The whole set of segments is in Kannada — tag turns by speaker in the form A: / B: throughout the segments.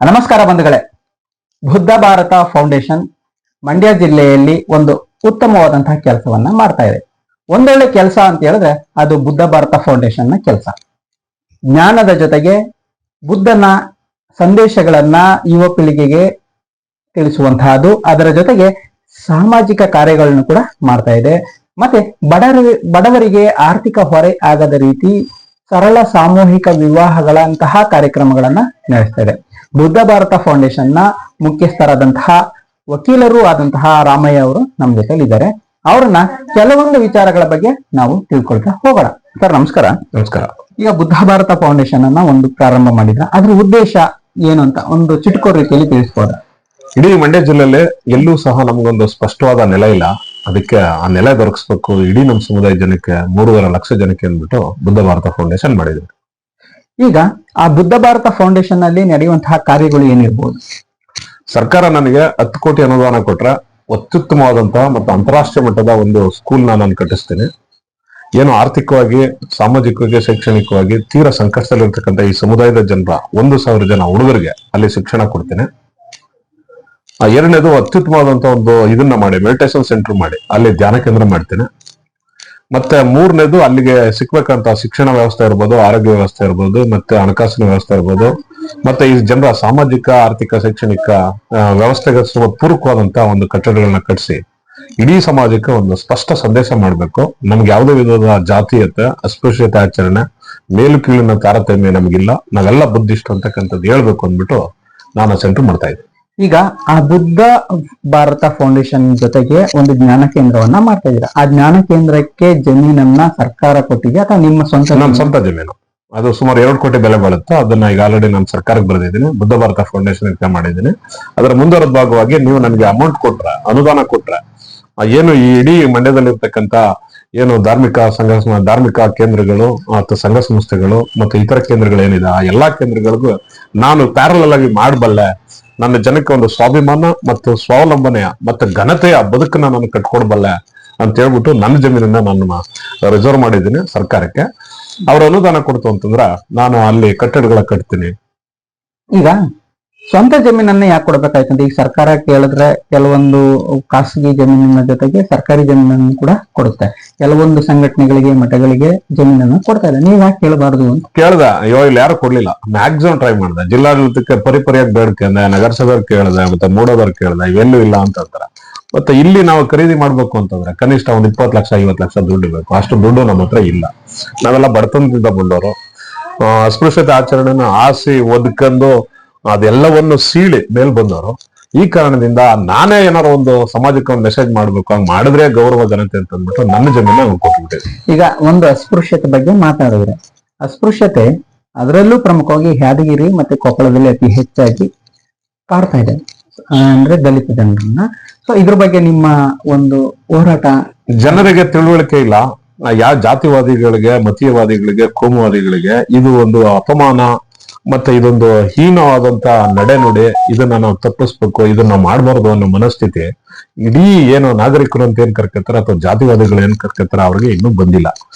A: ನಮಸ್ಕಾರ ಬಂಧುಗಳೇ. ಬುದ್ಧ ಭಾರತ ಫೌಂಡೇಶನ್ ಮಂಡ್ಯ ಜಿಲ್ಲೆಯಲ್ಲಿ ಒಂದು ಉತ್ತಮವಾದಂತಹ ಕೆಲಸವನ್ನ ಮಾಡ್ತಾ ಇದೆ. ಒಂದೊಳ್ಳೆ ಕೆಲಸ ಅಂತ ಹೇಳಿದ್ರೆ ಅದು ಬುದ್ಧ ಭಾರತ ಫೌಂಡೇಶನ್ ನ ಕೆಲಸ. ಜ್ಞಾನದ ಜೊತೆಗೆ ಬುದ್ಧನ ಸಂದೇಶಗಳನ್ನ ಯುವ ಪೀಳಿಗೆಗೆ ತಿಳಿಸುವಂತಹದ್ದು, ಅದರ ಜೊತೆಗೆ ಸಾಮಾಜಿಕ ಕಾರ್ಯಗಳನ್ನು ಕೂಡ ಮಾಡ್ತಾ ಇದೆ. ಮತ್ತೆ ಬಡವರಿಗೆ ಆರ್ಥಿಕ ಹೊರೆ ಆಗದ ರೀತಿ ಸರಳ ಸಾಮೂಹಿಕ ವಿವಾಹಗಳಂತಹ ಕಾರ್ಯಕ್ರಮಗಳನ್ನ ನಡೆಸ್ತಾ ಇದೆ. ಬುದ್ಧ ಭಾರತ ಫೌಂಡೇಶನ್ ನ ಮುಖ್ಯಸ್ಥರಾದಂತಹ ವಕೀಲರು ಆದಂತಹ ರಾಮಯ್ಯ ಅವರು ನಮ್ಮ ಜೊತೆಲಿ ಇದ್ದಾರೆ. ಅವ್ರನ್ನ ಕೆಲವೊಂದು ವಿಚಾರಗಳ ಬಗ್ಗೆ ನಾವು ತಿಳ್ಕೊಳ್ತಾ ಹೋಗೋಣ. ಸರ್ ನಮಸ್ಕಾರ.
B: ನಮಸ್ಕಾರ.
A: ಈಗ ಬುದ್ಧ ಭಾರತ ಫೌಂಡೇಶನ್ ಅನ್ನ ಒಂದು ಪ್ರಾರಂಭ ಮಾಡಿದ್ರ, ಅದ್ರ ಉದ್ದೇಶ ಏನು ಅಂತ ಒಂದು ಚಿಟ್ಕೋ ರೀತಿಯಲ್ಲಿ ತಿಳಿಸ್ಬೋದ?
B: ಇಡೀ ಮಂಡ್ಯ ಜಿಲ್ಲೆಯಲ್ಲಿ ಎಲ್ಲೂ ಸಹ ನಮಗೊಂದು ಸ್ಪಷ್ಟವಾದ ನೆಲೆ ಇಲ್ಲ. ಅದಕ್ಕೆ ಆ ನೆಲೆ ದೊರಕಿಸ್ಬೇಕು ಇಡೀ ನಮ್ಮ ಸಮುದಾಯ ಜನಕ್ಕೆ, 3.5 ಲಕ್ಷ ಜನಕ್ಕೆ ಅಂದ್ಬಿಟ್ಟು ಬುದ್ಧ ಭಾರತ ಫೌಂಡೇಶನ್ ಮಾಡಿದ್ರು.
A: ಈಗ ಆ ಬುದ್ಧ ಭಾರತ ಫೌಂಡೇಶನ್ ನಲ್ಲಿ ನಡೆಯುವಂತಹ ಕಾರ್ಯಗಳು ಏನಿರ್ಬೋದು?
B: ಸರ್ಕಾರ ನನಗೆ 10 ಕೋಟಿ ಅನುದಾನ ಕೊಟ್ರೆ ಅತ್ಯುತ್ತಮವಾದಂತಹ ಮತ್ತು ಅಂತಾರಾಷ್ಟ್ರೀಯ ಮಟ್ಟದ ಒಂದು ಸ್ಕೂಲ್ ನಾನು ಕಟ್ಟಿಸ್ತೇನೆ. ಏನು ಆರ್ಥಿಕವಾಗಿ, ಸಾಮಾಜಿಕವಾಗಿ, ಶೈಕ್ಷಣಿಕವಾಗಿ ತೀರಾ ಸಂಕಷ್ಟದಲ್ಲಿರ್ತಕ್ಕಂಥ ಈ ಸಮುದಾಯದ ಜನರ 1,000 ಜನ ಹುಡುಗರಿಗೆ ಅಲ್ಲಿ ಶಿಕ್ಷಣ ಕೊಡ್ತೇನೆ. ಎರಡನೇದು ಅತ್ಯುತ್ತಮವಾದಂತಹ ಒಂದು ಇದನ್ನ ಮಾಡಿ ಮೆಡಿಟೇಷನ್ ಸೆಂಟರ್ ಮಾಡಿ ಅಲ್ಲಿ ಧ್ಯಾನ ಕೇಂದ್ರ ಮಾಡ್ತೇನೆ. ಮತ್ತೆ ಮೂರನೇದು ಅಲ್ಲಿಗೆ ಸಿಕ್ಬೇಕಂತ ಶಿಕ್ಷಣ ವ್ಯವಸ್ಥೆ ಇರ್ಬೋದು, ಆರೋಗ್ಯ ವ್ಯವಸ್ಥೆ ಇರ್ಬೋದು, ಮತ್ತೆ ಹಣಕಾಸಿನ ವ್ಯವಸ್ಥೆ ಇರ್ಬೋದು, ಮತ್ತೆ ಈ ಜನರ ಸಾಮಾಜಿಕ, ಆರ್ಥಿಕ, ಶೈಕ್ಷಣಿಕ ವ್ಯವಸ್ಥೆಗೆ ಪೂರಕವಾದಂತಹ ಒಂದು ಕಟ್ಟಡಗಳನ್ನ ಕಟ್ಟಿಸಿ ಇಡೀ ಸಮಾಜಕ್ಕೆ ಒಂದು ಸ್ಪಷ್ಟ ಸಂದೇಶ ಮಾಡಬೇಕು. ನಮ್ಗೆ ಯಾವುದೇ ವಿಧದ ಜಾತೀಯತೆ, ಅಸ್ಪೃಶ್ಯತೆ ಆಚರಣೆ, ಮೇಲು ಕೀಳಿನ ತಾರತಮ್ಯ ನಮಗಿಲ್ಲ, ನಾವೆಲ್ಲ ಬುದ್ಧಿಸ್ಟ್ ಅಂತಕ್ಕಂಥದ್ದು ಹೇಳ್ಬೇಕು ಅಂದ್ಬಿಟ್ಟು ನಾನು ಸೆಂಟರ್ ಮಾಡ್ತಾ ಇದ್ದೆ.
A: ಈಗ ಆ ಬುದ್ಧ ಭಾರತ ಫೌಂಡೇಶನ್ ಜೊತೆಗೆ ಒಂದು ಜ್ಞಾನ ಕೇಂದ್ರವನ್ನ ಮಾಡ್ತಾ ಇದ್ದೀರಾ. ಆ ಜ್ಞಾನ ಕೇಂದ್ರಕ್ಕೆ ಜಮೀನನ್ನ ಸರ್ಕಾರ ಕೊಟ್ಟಿದೆ ಅಥವಾ ನಿಮ್ಮ
B: ಸ್ವಂತ ಜಮೀನು? ಅದು ಸುಮಾರು 2 ಕೋಟಿ ಬೆಲೆ ಬಾಳುತ್ತೆ. ಅದನ್ನ ಈಗ ಆಲ್ರೆಡಿ ನಾನು ಸರ್ಕಾರಕ್ಕೆ ಬರೆದಿದ್ದೀನಿ, ಬುದ್ಧ ಭಾರತ ಫೌಂಡೇಶನ್ ಇರ್ತಾ ಮಾಡಿದ್ದೀನಿ. ಅದರ ಮುಂದುವರೆದ ಭಾಗವಾಗಿ ನೀವು ನನಗೆ ಅಮೌಂಟ್ ಕೊಟ್ರೆ, ಅನುದಾನ ಕೊಟ್ರೆ, ಏನು ಈ ಇಡೀ ಮಂಡ್ಯದಲ್ಲಿರ್ತಕ್ಕಂಥ ಏನು ಧಾರ್ಮಿಕ ಕೇಂದ್ರಗಳು ಅಥವಾ ಸಂಘ ಸಂಸ್ಥೆಗಳು ಮತ್ತು ಇತರ ಕೇಂದ್ರಗಳು ಏನಿದೆ ಆ ಎಲ್ಲಾ ಕೇಂದ್ರಗಳಿಗೂ ನಾನು ಪ್ಯಾರಲಲ್ ಆಗಿ ಮಾಡಬಲ್ಲೆ. ನನ್ನ ಜನಕ್ಕೆ ಒಂದು ಸ್ವಾಭಿಮಾನ ಮತ್ತು ಸ್ವಾವಲಂಬನೆಯ ಮತ್ತು ಘನತೆಯ ಬದುಕನ್ನ ನಾನು ಕಟ್ಕೊಡ್ಬಲ್ಲೆ ಅಂತ ಹೇಳ್ಬಿಟ್ಟು ನನ್ನ ಜಮೀನನ್ನ ನಾನು ರಿಸರ್ವ್ ಮಾಡಿದ್ದೀನಿ ಸರ್ಕಾರಕ್ಕೆ. ಅವ್ರ ಅನುದಾನ ಕೊಡ್ತು ಅಂತಂದ್ರ ನಾನು ಅಲ್ಲಿ ಕಟ್ಟಡಗಳ ಕಟ್ತೀನಿ.
A: ಈಗ ಸ್ವಂತ ಜಮೀನನ್ನ ಯಾಕೆ ಕೊಡ್ಬೇಕಾಯ್ತಂತ? ಈಗ ಸರ್ಕಾರ ಕೇಳಿದ್ರೆ ಕೆಲವೊಂದು ಖಾಸಗಿ ಜಮೀನಿನ ಜೊತೆಗೆ ಸರ್ಕಾರಿ ಜಮೀನನ್ನು ಕೂಡ ಕೊಡುತ್ತೆ. ಕೆಲವೊಂದು ಸಂಘಟನೆಗಳಿಗೆ, ಮಠಗಳಿಗೆ ಜಮೀನನ್ನು ಕೊಡ್ತಾ ಇದೆ. ನೀವ್ ಯಾಕೆ ಕೇಳಬಾರ್ದು ಅಂತ
B: ಕೇಳ್ದ. ಅಯ್ಯೋ ಇಲ್ಲಿ ಯಾರು ಕೊಡ್ಲಿಲ್ಲ. ಮ್ಯಾಕ್ಸಿಮಮ್ ಟ್ರೈ ಮಾಡ್ದೆ. ಜಿಲ್ಲಾಡಳಿತಕ್ಕೆ ಪರಿಪರಿಯಾಗಿ ಬೇಡ್ಕೊಂಡೆ, ನಗರಸಭೆಯವ್ರು ಕೇಳ್ದೆ, ಮತ್ತೆ ಮೂಡೋದವ್ರು ಕೇಳ್ದೆ, ಇವೆಲ್ಲೂ ಇಲ್ಲ ಅಂತ ಅಂತಾರೆ. ಮತ್ತೆ ಇಲ್ಲಿ ನಾವು ಖರೀದಿ ಮಾಡ್ಬೇಕು ಅಂತಂದ್ರೆ ಕನಿಷ್ಠ ಒಂದು 20 ಲಕ್ಷ 50 ಲಕ್ಷ ದುಡ್ಡು ಬೇಕು. ಅಷ್ಟು ದುಡ್ಡು ನಮ್ಮ ಹತ್ರ ಇಲ್ಲ. ನಾವೆಲ್ಲ ಬಡತನದಿಂದ ಬಂದವರು. ಅಸ್ಪೃಶ್ಯತೆ ಆಚರಣೆನ ಆಸಿ ಒದ್ಕೊಂಡು ಅದೆಲ್ಲವನ್ನು ಸೀಳಿ ಮೇಲ್ ಬಂದವರು. ಈ ಕಾರಣದಿಂದ ನಾನೇ ಏನಾರು ಒಂದು ಸಮಾಜಕ್ಕೆ ಒಂದು ಮೆಸೇಜ್ ಮಾಡ್ಬೇಕು, ಹಂಗ್ ಮಾಡಿದ್ರೆ ಗೌರವ ಘನತೆ ಅಂತ ಅಂದ್ಬಿಟ್ಟು ನನ್ನ ಜಮೀನ ಕೊಟ್ಬಿಟ್ಟೆ.
A: ಈಗ ಒಂದು ಅಸ್ಪೃಶ್ಯತೆ ಬಗ್ಗೆ ಮಾತಾಡಿದ್ರೆ, ಅಸ್ಪೃಶ್ಯತೆ ಅದರಲ್ಲೂ ಪ್ರಮುಖವಾಗಿ ಯಾದಗಿರಿ ಮತ್ತೆ ಕೊಪ್ಪಳದಲ್ಲಿ ಅತಿ ಹೆಚ್ಚಾಗಿ ಕಾಡ್ತಾ ಇದೆ, ಅಂದ್ರೆ ದಲಿತ ಜನರನ್ನ. ಸೊ ಇದ್ರ ಬಗ್ಗೆ ನಿಮ್ಮ ಒಂದು ಹೋರಾಟ?
B: ಜನರಿಗೆ ತಿಳುವಳಿಕೆ ಇಲ್ಲ. ಯಾವ ಜಾತಿವಾದಿಗಳಿಗೆ, ಮತೀಯವಾದಿಗಳಿಗೆ, ಕೋಮುವಾದಿಗಳಿಗೆ ಇದು ಒಂದು ಅಪಮಾನ ಮತ್ತೆ ಇದೊಂದು ಹೀನವಾದಂತ ನಡೆನುಡಿ. ಇದನ್ನ ನಾವು ತಪ್ಪಿಸ್ಬೇಕು, ಇದನ್ನ ನಾವು ಮಾಡಬಾರ್ದು ಅನ್ನೋ ಮನಸ್ಥಿತಿ ಇಡೀ ಏನು ನಾಗರಿಕರು ಅಂತ ಏನ್ ಕರ್ಕತ್ತಾರ ಅಥವಾ ಜಾತಿವಾದಿಗಳು ಏನ್ ಕರ್ಕತ್ತಾರ ಅವ್ರಿಗೆ ಇನ್ನೂ ಬಂದಿಲ್ಲ.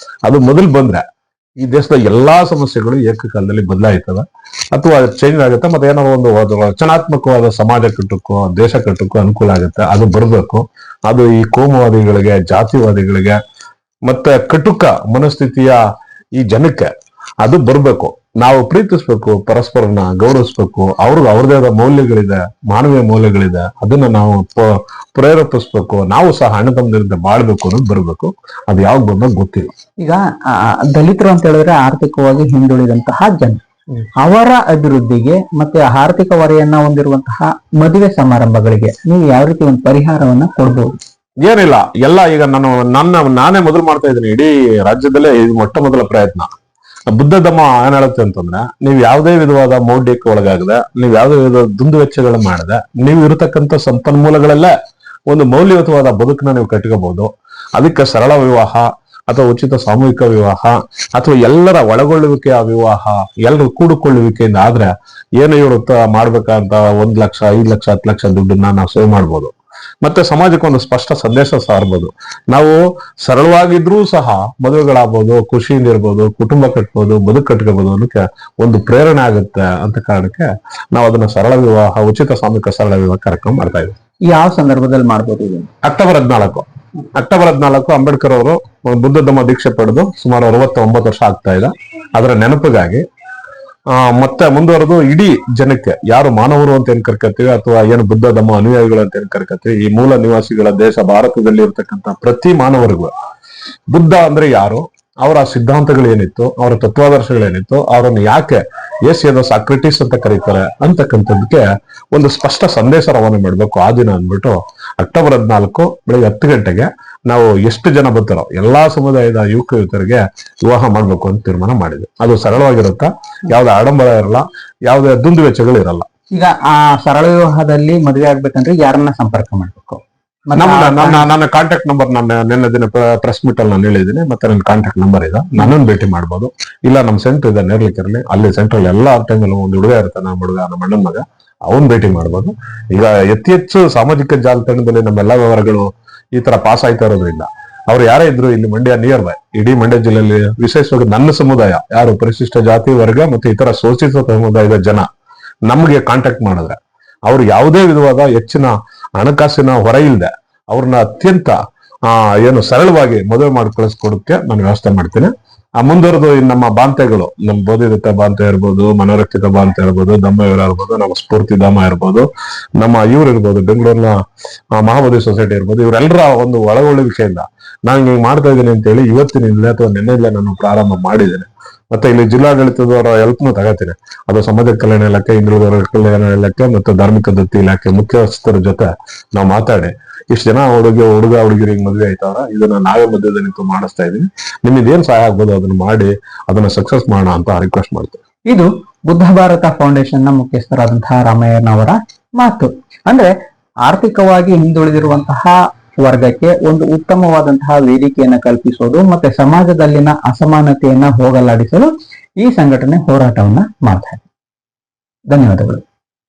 B: ಅದು ಮೊದಲು ಬಂದ್ರೆ ಈ ದೇಶದ ಎಲ್ಲಾ ಸಮಸ್ಯೆಗಳು ಏಕಕಾಲದಲ್ಲಿ ಬದಲಾಯ್ತದ ಅಥವಾ ಚೇಂಜ್ ಆಗುತ್ತೆ. ಮತ್ತೆ ಏನೋ ಒಂದು ರಚನಾತ್ಮಕವಾದ ಸಮಾಜ ಕಟ್ಟಕ್ಕೋ, ದೇಶ ಕಟ್ಟಕ್ಕೋ ಅನುಕೂಲ ಆಗುತ್ತೆ. ಅದು ಬರ್ಬೇಕು. ಅದು ಈ ಕೋಮುವಾದಿಗಳಿಗೆ, ಜಾತಿವಾದಿಗಳಿಗೆ ಮತ್ತೆ ಕಟುಕ ಮನಸ್ಥಿತಿಯ ಈ ಜನಕ್ಕೆ ಅದು ಬರ್ಬೇಕು. ನಾವು ಪ್ರೀತಿಸ್ಬೇಕು, ಪರಸ್ಪರನ ಗೌರವಿಸ್ಬೇಕು. ಅವ್ರದೇ ಆದ ಮೌಲ್ಯಗಳಿದೆ, ಮಾನವೀಯ ಮೌಲ್ಯಗಳಿದೆ. ಅದನ್ನ ನಾವು ಪ್ರೇರೇಪಿಸ್ಬೇಕು. ನಾವು ಸಹ ಹಣ ತಮ್ಮದಿಂದ ಬಾಳ್ಬೇಕು ಅನ್ನೋದು ಬರ್ಬೇಕು. ಅದು ಯಾವಾಗ ಬಂದಾಗ ಗೊತ್ತಿಲ್ಲ.
A: ಈಗ ದಲಿತರು ಅಂತ ಹೇಳಿದ್ರೆ ಆರ್ಥಿಕವಾಗಿ ಹಿಂದುಳಿದಂತಹ ಜನ, ಅವರ ಅಭಿವೃದ್ಧಿಗೆ ಮತ್ತೆ ಆರ್ಥಿಕ ಹೊರೆಯನ್ನ ಹೊಂದಿರುವಂತಹ ಮದುವೆ ಸಮಾರಂಭಗಳಿಗೆ ನೀವು ಯಾವ ರೀತಿ ಒಂದು ಪರಿಹಾರವನ್ನ ಕೊಡ್ಬೋದು?
B: ಏನಿಲ್ಲ, ಎಲ್ಲ ಈಗ ನಾನೇ ಮೊದಲು ಮಾಡ್ತಾ ಇದ್ದೀನಿ. ಇಡೀ ರಾಜ್ಯದಲ್ಲೇ ಇದು ಮೊಟ್ಟ ಮೊದಲ ಪ್ರಯತ್ನ. ಬುದ್ಧ ಧಮ್ಮ ಏನ್ ಹೇಳುತ್ತೆ ಅಂತಂದ್ರೆ, ನೀವು ಯಾವುದೇ ವಿಧವಾದ ಮೌಢ್ಯಕ್ಕೆ ಒಳಗಾಗದೆ, ನೀವು ಯಾವುದೇ ವಿಧವಾದ ದುಂದು ವೆಚ್ಚಗಳನ್ನ ಮಾಡದೆ, ನೀವು ಇರತಕ್ಕಂಥ ಸಂಪನ್ಮೂಲಗಳಲ್ಲೇ ಒಂದು ಮೌಲ್ಯಯುತವಾದ ಬದುಕನ್ನ ನೀವು ಕಟ್ಕೋಬಹುದು. ಅದಕ್ಕೆ ಸರಳ ವಿವಾಹ ಅಥವಾ ಉಚಿತ ಸಾಮೂಹಿಕ ವಿವಾಹ ಅಥವಾ ಎಲ್ಲರ ಒಳಗೊಳ್ಳುವಿಕೆಯ ವಿವಾಹ, ಎಲ್ಲರ ಕೂಡಿಕೊಳ್ಳುವಿಕೆಯಿಂದ ಆದ್ರೆ ಏನು ಇವರು ಮಾಡ್ಬೇಕಂತ 1 ಲಕ್ಷ 5 ಲಕ್ಷ 10 ಲಕ್ಷ ದುಡ್ಡನ್ನ ನಾವು ಸೇವ್ ಮಾಡ್ಬೋದು. ಮತ್ತೆ ಸಮಾಜಕ್ಕೆ ಒಂದು ಸ್ಪಷ್ಟ ಸಂದೇಶ ಸಾರ್ಬೋದು. ನಾವು ಸರಳವಾಗಿದ್ರೂ ಸಹ ಮದುವೆಗಳಾಗ್ಬೋದು, ಖುಷಿಯಿಂದ ಇರ್ಬೋದು, ಕುಟುಂಬ ಕಟ್ಬೋದು, ಬದುಕು ಕಟ್ಕೋಬಹುದು ಅನ್ನೋಕೆ ಒಂದು ಪ್ರೇರಣೆ ಆಗುತ್ತೆ ಅಂತ ಕಾರಣಕ್ಕೆ ನಾವು ಅದನ್ನ ಸರಳ ವಿವಾಹ, ಉಚಿತ ಸಾಮೂಹಿಕ ಸರಳ ವಿವಾಹ ಕಾರ್ಯಕ್ರಮ ಮಾಡ್ತಾ ಇದ್ದೀವಿ.
A: ಯಾವ ಸಂದರ್ಭದಲ್ಲಿ ಮಾಡ್ಬೋದು ಇದು?
B: ಅಕ್ಟೋಬರ್ 14 ಅಂಬೇಡ್ಕರ್ ಅವರು ಬುದ್ಧ ಧಮ್ಮ ದೀಕ್ಷೆ ಪಡೆದು ಸುಮಾರು 69 ವರ್ಷ ಆಗ್ತಾ ಇದೆ. ಅದರ ನೆನಪಿಗಾಗಿ ಮತ್ತೆ ಮುಂದುವರೆದು ಇಡೀ ಜನಕ್ಕೆ, ಯಾರು ಮಾನವರು ಅಂತ ಏನ್ ಕರ್ಕತ್ತೀವಿ ಅಥವಾ ಏನು ಬುದ್ಧ ಧಮ್ಮ ಅನುಯಾಯಿಗಳು ಅಂತ ಏನ್ ಕರ್ಕತ್ತೀವಿ, ಈ ಮೂಲ ನಿವಾಸಿಗಳ ದೇಶ ಭಾರತದಲ್ಲಿ ಇರ್ತಕ್ಕಂಥ ಪ್ರತಿ ಮಾನವರಿಗೂ ಬುದ್ಧ ಅಂದ್ರೆ ಯಾರು, ಅವರ ಸಿದ್ಧಾಂತಗಳು ಏನಿತ್ತು, ಅವರ ತತ್ವಾದರ್ಶಗಳೇನಿತ್ತು, ಅವರನ್ನು ಯಾಕೆ ಏಷ್ಯಾದ ಸಾಕ್ರೆಟಿಸ್ ಅಂತ ಕರೀತಾರೆ ಅಂತಕ್ಕಂಥದ್ದಕ್ಕೆ ಒಂದು ಸ್ಪಷ್ಟ ಸಂದೇಶ ರವಾನೆ ಮಾಡ್ಬೇಕು ಆ ದಿನ ಅಂದ್ಬಿಟ್ಟು ಅಕ್ಟೋಬರ್ 14 ಬೆಳಿಗ್ಗೆ 10 ಗಂಟೆಗೆ ನಾವು ಎಷ್ಟು ಜನ ಬರ್ತಾರೋ ಎಲ್ಲಾ ಸಮುದಾಯದ ಯುವಕರಿಗೆ ವಿವಾಹ ಮಾಡ್ಬೇಕು ಅಂತ ತೀರ್ಮಾನ ಮಾಡಿದ್ವಿ. ಅದು ಸರಳವಾಗಿರುತ್ತಾ, ಯಾವ್ದು ಆಡಂಬರ ಇರಲ್ಲ, ಯಾವುದೇ ದುಂದು ವೆಚ್ಚಗಳು ಇರಲ್ಲ.
A: ಈಗ ಆ ಸರಳ ವಿವಾಹದಲ್ಲಿ ಮದುವೆ ಆಗ್ಬೇಕಂದ್ರೆ ಯಾರನ್ನ ಸಂಪರ್ಕ ಮಾಡ್ಬೇಕು?
B: ನನ್ನ ಕಾಂಟ್ಯಾಕ್ಟ್ ನಂಬರ್ ನಾನು ನಿನ್ನೆ ದಿನ ಪ್ರೆಸ್ ಮೀಟ್ ಅಲ್ಲಿ ನಾನು ಹೇಳಿದ್ದೀನಿ. ಮತ್ತೆ ನನ್ನ ಕಾಂಟ್ಯಾಕ್ಟ್ ನಂಬರ್ ಇದೆ, ನನ್ನನ್ನು ಭೇಟಿ ಮಾಡ್ಬೋದು. ಇಲ್ಲ ನಮ್ಮ ಸೆಂಟರ್ ಇದೆ ನೇರ್ಲಿಕ್ಕಿರಲಿ, ಅಲ್ಲಿ ಸೆಂಟ್ರಲ್ಲಿ ಎಲ್ಲಾ ಟೈಮಲ್ಲಿ ಒಂದು ಹುಡುಗ ಇರ್ತಾನೆ, ನಮ್ಮ ಹುಡುಗ, ನಮ್ಮ ಅಣ್ಣನ ಮಗ, ಅವನ್ ಭೇಟಿ ಮಾಡ್ಬೋದು. ಈಗ ಹೆಚ್ಚು ಸಾಮಾಜಿಕ ಜಾಲತಾಣದಲ್ಲಿ ನಮ್ಮೆಲ್ಲಾ ವ್ಯವಹಾರಗಳು ಈ ತರ ಪಾಸ್ ಆಯ್ತಾ ಇರೋದ್ರಿಂದ ಅವ್ರು ಯಾರೇ ಇದ್ರು ಇಲ್ಲಿ ಮಂಡ್ಯ ನಿಯರ್ ಬೈ, ಇಡೀ ಮಂಡ್ಯ ಜಿಲ್ಲೆಯಲ್ಲಿ ವಿಶೇಷವಾಗಿ ನನ್ನ ಸಮುದಾಯ ಯಾರು ಪರಿಶಿಷ್ಟ ಜಾತಿ ವರ್ಗ ಮತ್ತೆ ಇತರ ಶೋಷಿತ ಸಮುದಾಯದ ಜನ ನಮ್ಗೆ ಕಾಂಟ್ಯಾಕ್ಟ್ ಮಾಡಿದ್ರೆ ಅವ್ರು ಯಾವುದೇ ವಿಧವಾದ ಹೆಚ್ಚಿನ ಹಣಕಾಸಿನ ಹೊರ ಇಲ್ಲದೆ ಅವ್ರನ್ನ ಅತ್ಯಂತ ಏನು ಸರಳವಾಗಿ ಮದುವೆ ಮಾಡಿ ಕಳಿಸ್ಕೊಡಕ್ಕೆ ನಾನು ವ್ಯವಸ್ಥೆ ಮಾಡ್ತೀನಿ. ಮುಂದುವರೆದು ನಮ್ಮ ಬಾಂತೆಗಳು, ನಮ್ಮ ಬೋಧಿದತ್ತ ಬಾಂತೆ ಇರ್ಬೋದು, ಮನೋರಕ್ಷಿತ ಬಾಂತೆ ಇರ್ಬೋದು, ಧಮ್ಮವೀರ ಇರ್ಬೋದು, ನಮ್ಮ ಸ್ಫೂರ್ತಿ ಧಾಮ ಇರ್ಬೋದು, ನಮ್ಮ ಇವ್ರು ಇರ್ಬೋದು, ಬೆಂಗಳೂರಿನ ಮಹಾಬೋಧಿ ಸೊಸೈಟಿ ಇರ್ಬೋದು, ಇವರೆಲ್ಲರ ಒಂದು ಒಳಗೊಳ್ಳುವಿಕೆಯಿಂದ ನಾನು ಹಿಂಗೆ ಮಾಡ್ತಾ ಇದ್ದೀನಿ ಅಂತ ಹೇಳಿ ಇವತ್ತಿನಿಂದಲೇ ಅಥವಾ ನಿನ್ನೆಲ್ಲೇ ನಾನು ಪ್ರಾರಂಭ ಮಾಡಿದ್ದೇನೆ. ಮತ್ತೆ ಇಲ್ಲಿ ಜಿಲ್ಲಾಡಳಿತದವರ ಹೆಲ್ಪ್ನು ತಗೋತೀನಿ. ಅದು ಸಮಾಜ ಕಲ್ಯಾಣ ಇಲಾಖೆ, ಹಿಂದುಳಿದವರ ಕಲ್ಯಾಣ ಇಲಾಖೆ ಮತ್ತು ಧಾರ್ಮಿಕ ದತ್ತಿ ಇಲಾಖೆ ಮುಖ್ಯಸ್ಥರ ಜೊತೆ ನಾವು ಮಾತಾಡಿ ಇಷ್ಟು ಜನ ಹುಡುಗ ಹುಡುಗಿರಿಗೆ ಮದುವೆ ಆಯ್ತಾರ, ಇದನ್ನ ನಾವೇ ಮಧ್ಯದಲ್ಲಿ ನಿಂತು ಮಾಡಿಸ್ತಾ ಇದೀವಿ, ನಿಮ್ಗೆ ಏನ್ ಸಹಾಯ ಆಗ್ಬೋದು ಅದನ್ನ ಮಾಡಿ ಅದನ್ನ ಸಕ್ಸಸ್ ಮಾಡೋಣ ಅಂತ ರಿಕ್ವೆಸ್ಟ್ ಮಾಡ್ತೇವೆ.
A: ಇದು ಬುದ್ಧ ಭಾರತ ಫೌಂಡೇಶನ್ ನ ಮುಖ್ಯಸ್ಥರಾದಂತಹ ರಾಮಯ್ಯನವರ ಮಾತು. ಅಂದ್ರೆ ಆರ್ಥಿಕವಾಗಿ ಹಿಂದುಳಿದಿರುವಂತಹ ವರ್ಗಕ್ಕೆ ಒಂದು ಉತ್ತಮವಾದಂತಹ ವೇದಿಕೆಯನ್ನ ಕಲ್ಪಿಸೋದು ಮತ್ತೆ ಸಮಾಜದಲ್ಲಿನ ಅಸಮಾನತೆಯನ್ನ ಹೋಗಲಾಡಿಸಲು ಈ ಸಂಘಟನೆ ಹೋರಾಟವನ್ನ ಮಾಡ್ತಾ ಇದೆ. ಧನ್ಯವಾದಗಳು.